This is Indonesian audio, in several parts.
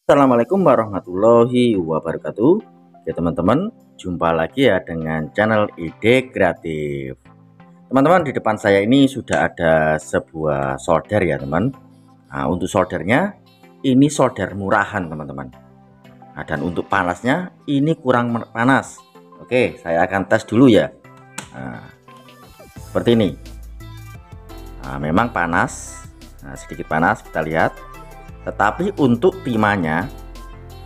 Assalamualaikum warahmatullahi wabarakatuh. Ya teman-teman, jumpa lagi ya dengan channel Ide Kreatif. Teman-teman, di depan saya ini sudah ada sebuah solder ya teman. Nah, untuk soldernya ini solder murahan teman-teman. Nah, dan untuk panasnya ini kurang panas. Oke, saya akan tes dulu ya. Nah, seperti ini. Nah, memang panas. Nah, sedikit panas, kita lihat. Tetapi untuk timahnya,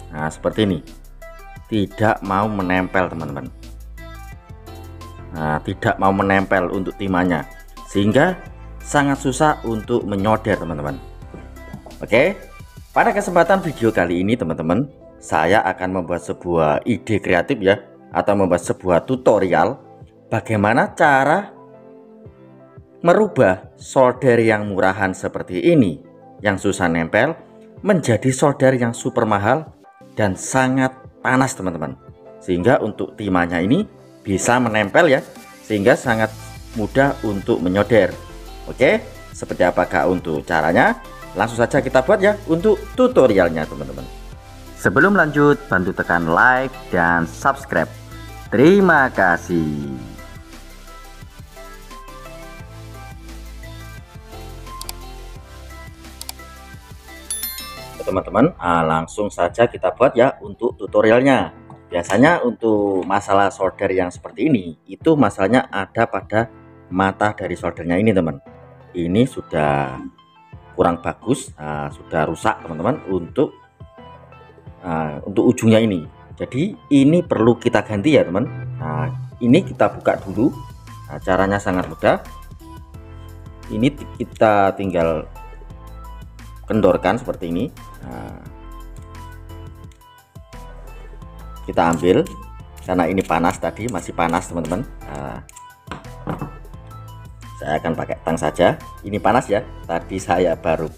nah seperti ini, tidak mau menempel teman-teman. Nah, tidak mau menempel untuk timahnya, sehingga sangat susah untuk menyolder teman-teman. Oke, pada kesempatan video kali ini teman-teman, saya akan membuat sebuah ide kreatif ya, atau membuat sebuah tutorial bagaimana cara merubah solder yang murahan seperti ini, yang susah nempel, menjadi solder yang super mahal dan sangat panas teman-teman, sehingga untuk timahnya ini bisa menempel ya, sehingga sangat mudah untuk menyolder. Oke, seperti apakah untuk caranya? Langsung saja kita buat ya untuk tutorialnya teman-teman. Sebelum lanjut, bantu tekan like dan subscribe. Terima kasih. Teman-teman, langsung saja kita buat ya untuk tutorialnya. Biasanya untuk masalah solder yang seperti ini, itu masalahnya ada pada mata dari soldernya ini teman. Ini sudah kurang bagus, sudah rusak teman-teman untuk ujungnya ini. Jadi ini perlu kita ganti ya teman. Nah, ini kita buka dulu. Nah, caranya sangat mudah. Ini kita tinggal kendorkan seperti ini. Nah, kita ambil karena ini panas, tadi masih panas teman-teman. Nah, saya akan pakai tang saja, ini panas ya, tadi saya baru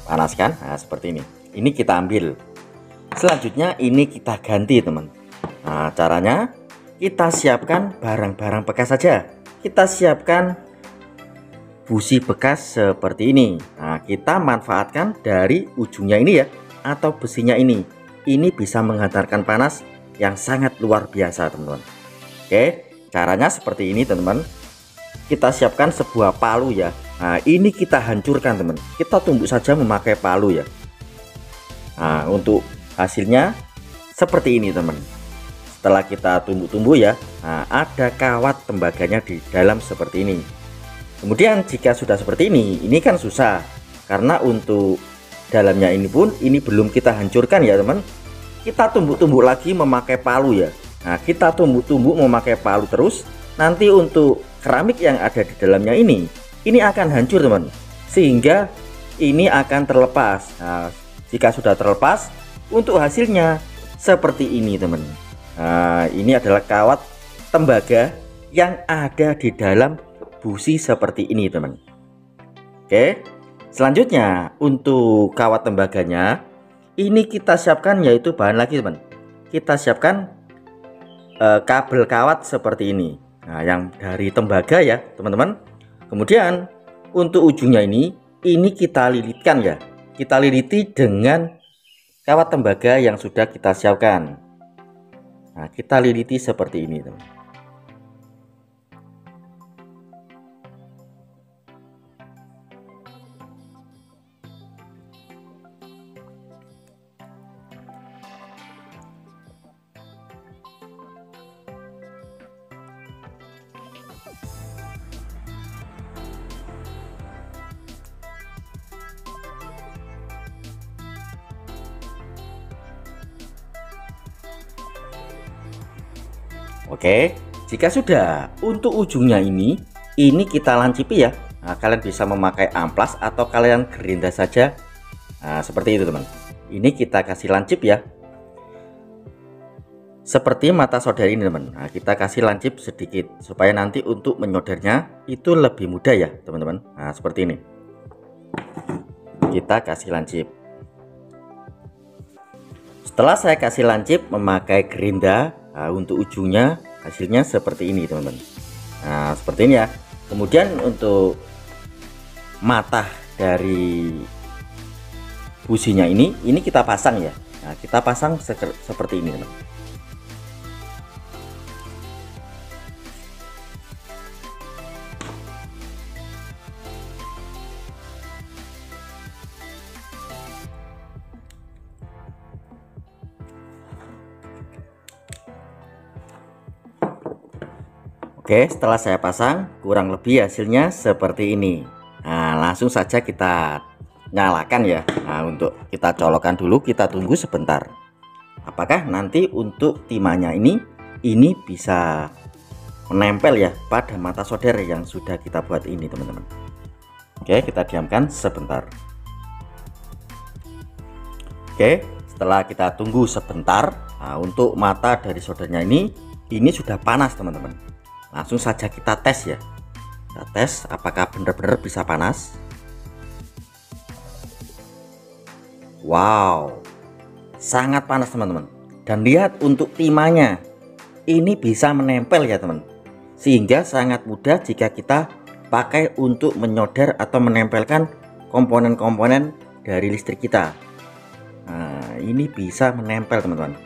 panaskan. Nah, seperti ini kita ambil. Selanjutnya ini kita ganti teman. Nah, caranya kita siapkan barang-barang bekas saja. Kita siapkan busi bekas seperti ini. Nah, kita manfaatkan dari ujungnya ini ya, atau besinya ini. Ini bisa menghantarkan panas yang sangat luar biasa teman-teman. Oke, caranya seperti ini teman-teman. Kita siapkan sebuah palu ya. Nah, ini kita hancurkan teman. Kita tumbuk saja memakai palu ya. Nah, untuk hasilnya seperti ini teman. Setelah kita tumbuk-tumbuk ya, nah, ada kawat tembaganya di dalam seperti ini. Kemudian jika sudah seperti ini kan susah, karena untuk dalamnya ini pun ini belum kita hancurkan ya teman. Kita tumbuk-tumbuk lagi memakai palu ya. Nah, kita tumbuk-tumbuk memakai palu terus. Nanti untuk keramik yang ada di dalamnya ini akan hancur teman, sehingga ini akan terlepas. Nah, jika sudah terlepas, untuk hasilnya seperti ini teman. Nah, ini adalah kawat tembaga yang ada di dalam busi seperti ini teman. Oke, selanjutnya untuk kawat tembaganya ini kita siapkan, yaitu bahan lagi teman. Kita siapkan kabel kawat seperti ini. Nah, yang dari tembaga ya teman-teman. Kemudian untuk ujungnya ini kita lilitkan ya. Kita liliti dengan kawat tembaga yang sudah kita siapkan. Nah, kita liliti seperti ini teman. Oke, jika sudah, untuk ujungnya ini kita lancipi ya. Nah, kalian bisa memakai amplas atau kalian gerinda saja. Nah, seperti itu teman. Ini kita kasih lancip ya, seperti mata solder ini teman. Nah, kita kasih lancip sedikit supaya nanti untuk menyoldernya itu lebih mudah ya teman-teman. Nah, seperti ini kita kasih lancip. Setelah saya kasih lancip memakai gerinda, nah, untuk ujungnya hasilnya seperti ini teman-teman. Nah, seperti ini ya. Kemudian untuk mata dari businya ini kita pasang ya. Nah, kita pasang seperti ini teman. Oke, setelah saya pasang kurang lebih hasilnya seperti ini. Nah, langsung saja kita nyalakan ya. Nah, untuk kita colokkan dulu, kita tunggu sebentar. Apakah nanti untuk timahnya ini bisa menempel ya pada mata solder yang sudah kita buat ini teman-teman. Oke, kita diamkan sebentar. Oke, setelah kita tunggu sebentar, nah, untuk mata dari soldernya ini sudah panas teman-teman. Langsung saja kita tes ya. Kita tes apakah benar-benar bisa panas. Wow, sangat panas teman-teman. Dan lihat untuk timahnya, ini bisa menempel ya teman. Sehingga sangat mudah jika kita pakai untuk menyolder atau menempelkan komponen-komponen dari listrik kita. Nah, ini bisa menempel teman-teman.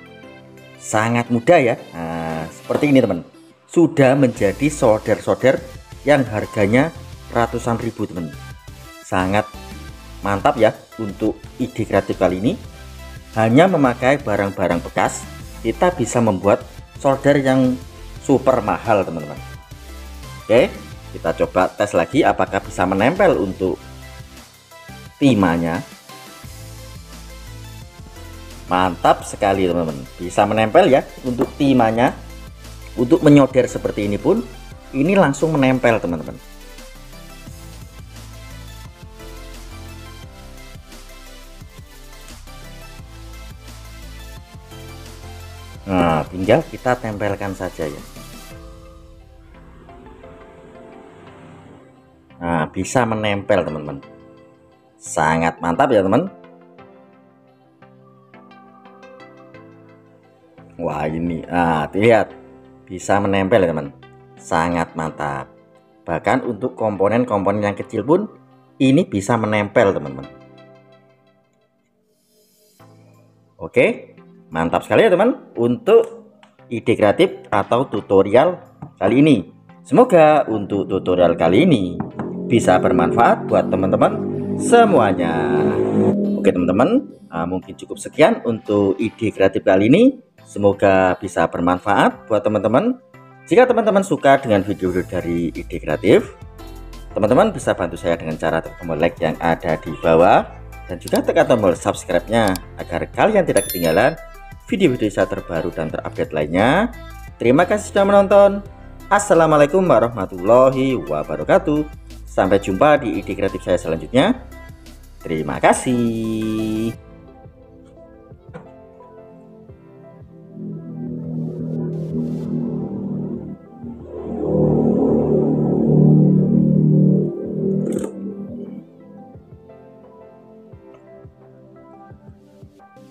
Sangat mudah ya. Nah, seperti ini teman. Sudah menjadi solder-solder yang harganya ratusan ribu teman. Sangat mantap ya untuk ide kreatif kali ini. Hanya memakai barang-barang bekas kita bisa membuat solder yang super mahal teman-teman. Oke, kita coba tes lagi apakah bisa menempel untuk timahnya. Mantap sekali teman-teman, bisa menempel ya untuk timahnya. Untuk menyolder seperti ini pun ini langsung menempel teman-teman. Nah, tinggal kita tempelkan saja ya. Nah, bisa menempel teman-teman. Sangat mantap ya teman. Wah, ini lihat, bisa menempel ya teman. Sangat mantap. Bahkan untuk komponen-komponen yang kecil pun ini bisa menempel teman-teman. Oke, mantap sekali ya teman untuk ide kreatif atau tutorial kali ini. Semoga untuk tutorial kali ini bisa bermanfaat buat teman-teman semuanya. Oke teman-teman, mungkin cukup sekian untuk ide kreatif kali ini. Semoga bisa bermanfaat buat teman-teman. Jika teman-teman suka dengan video-video dari ide kreatif, teman-teman bisa bantu saya dengan cara tekan tombol like yang ada di bawah dan juga tekan tombol subscribe-nya agar kalian tidak ketinggalan video-video saya terbaru dan terupdate lainnya. Terima kasih sudah menonton. Assalamualaikum warahmatullahi wabarakatuh. Sampai jumpa di ide kreatif saya selanjutnya. Terima kasih.